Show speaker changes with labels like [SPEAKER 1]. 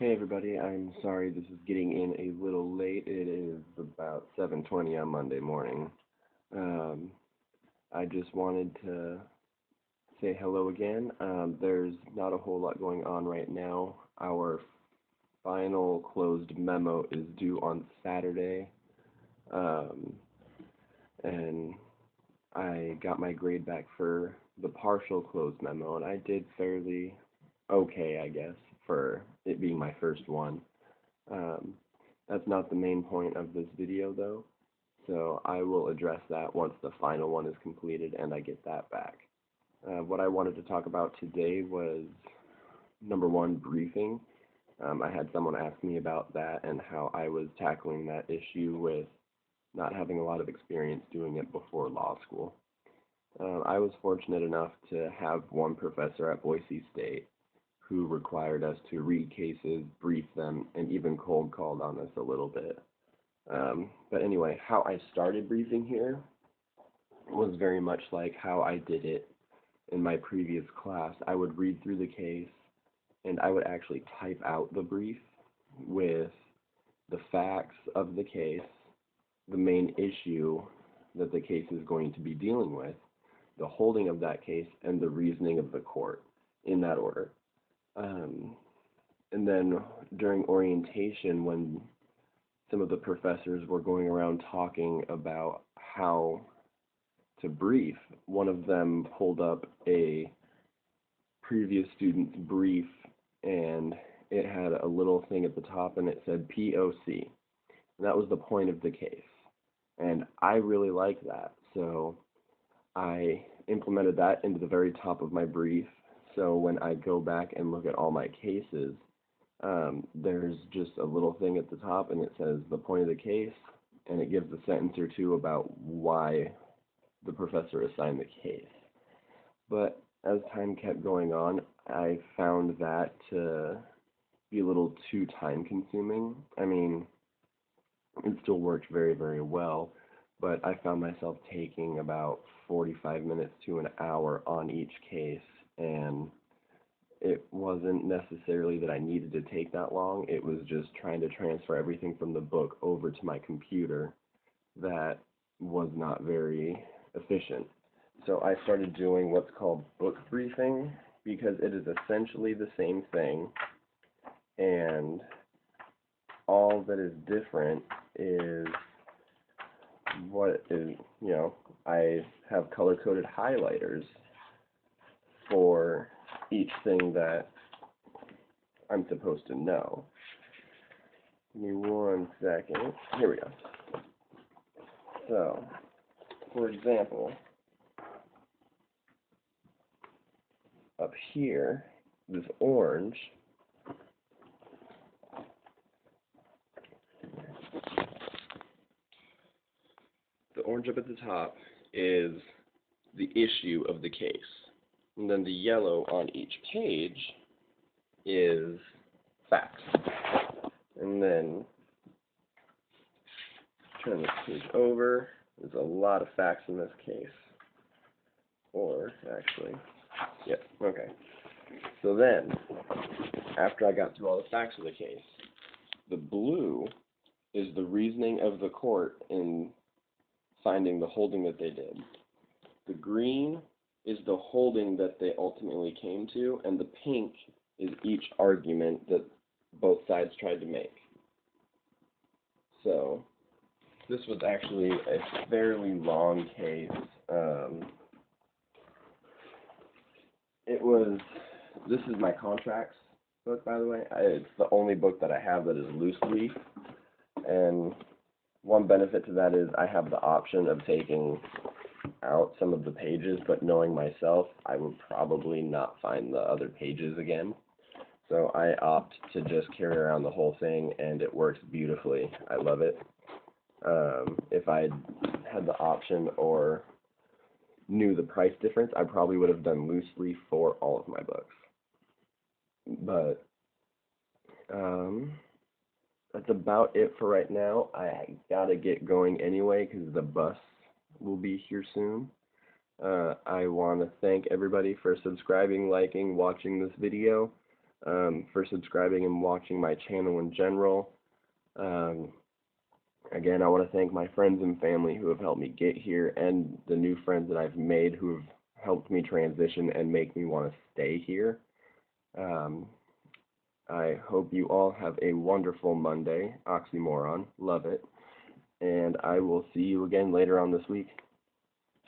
[SPEAKER 1] Hey everybody, I'm sorry this is getting in a little late. It is about 7:20 on Monday morning. Um, I just wanted to say hello again. There's not a whole lot going on right now. Our final closed memo is due on Saturday, um, and I got my grade back for the partial closed memo, and I did fairly okay, I guess, for it being my first one. Um, that's not the main point of this video though, so I will address that once the final one is completed and I get that back. What I wanted to talk about today was number one, briefing. I had someone ask me about that and how I was tackling that issue with not having a lot of experience doing it before law school. I was fortunate enough to have one professor at Boise State who required us to read cases, brief them, and even cold called on us a little bit. But anyway, how I started briefing here was very much like how I did it in my previous class. I would read through the case and I would actually type out the brief with the facts of the case, the main issue that the case is going to be dealing with, the holding of that case, and the reasoning of the court in that order. Um, and then during orientation, when some of the professors were going around talking about how to brief, one of them pulled up a previous student's brief and it had a little thing at the top and it said POC. And that was the point of the case. And I really like that. So I implemented that into the very top of my brief. So when I go back and look at all my cases, there's just a little thing at the top and it says the point of the case, and it gives a sentence or two about why the professor assigned the case. But as time kept going on, I found that to be a little too time consuming. I mean, it still worked very, very well, but I found myself taking about 45 minutes to an hour on each case, and it wasn't necessarily that I needed to take that long. It was just trying to transfer everything from the book over to my computer that was not very efficient. So I started doing what's called book briefing because it is essentially the same thing, and all that is different is what is, I have color-coded highlighters for each thing that I'm supposed to know. Give me 1 second. Here we go. So, for example, up here, this orange, the orange up at the top is the issue of the case. And then the yellow on each page is facts. And then turn this page over. There's a lot of facts in this case. Or, actually, yep, okay. So then, after I got through all the facts of the case, the blue is the reasoning of the court in finding the holding that they did. The green is the holding that they ultimately came to, and the pink is each argument that both sides tried to make. So, this was actually a fairly long case. This is my contracts book, by the way. It's the only book that I have that is loose leaf, and one benefit to that is I have the option of taking out some of the pages, but knowing myself, I would probably not find the other pages again. So I opt to just carry around the whole thing, and it works beautifully. I love it. If I had the option or knew the price difference, I probably would have done loose leaf for all of my books. But that's about it for right now. I gotta get going anyway because the bus will be here soon. I want to thank everybody for subscribing, liking, watching this video. for subscribing and watching my channel in general. Um, Again, I want to thank my friends and family who have helped me get here, and the new friends that I've made who have helped me transition and make me want to stay here. Um, I hope you all have a wonderful Monday. Oxymoron. Love it. And I will see you again later on this week.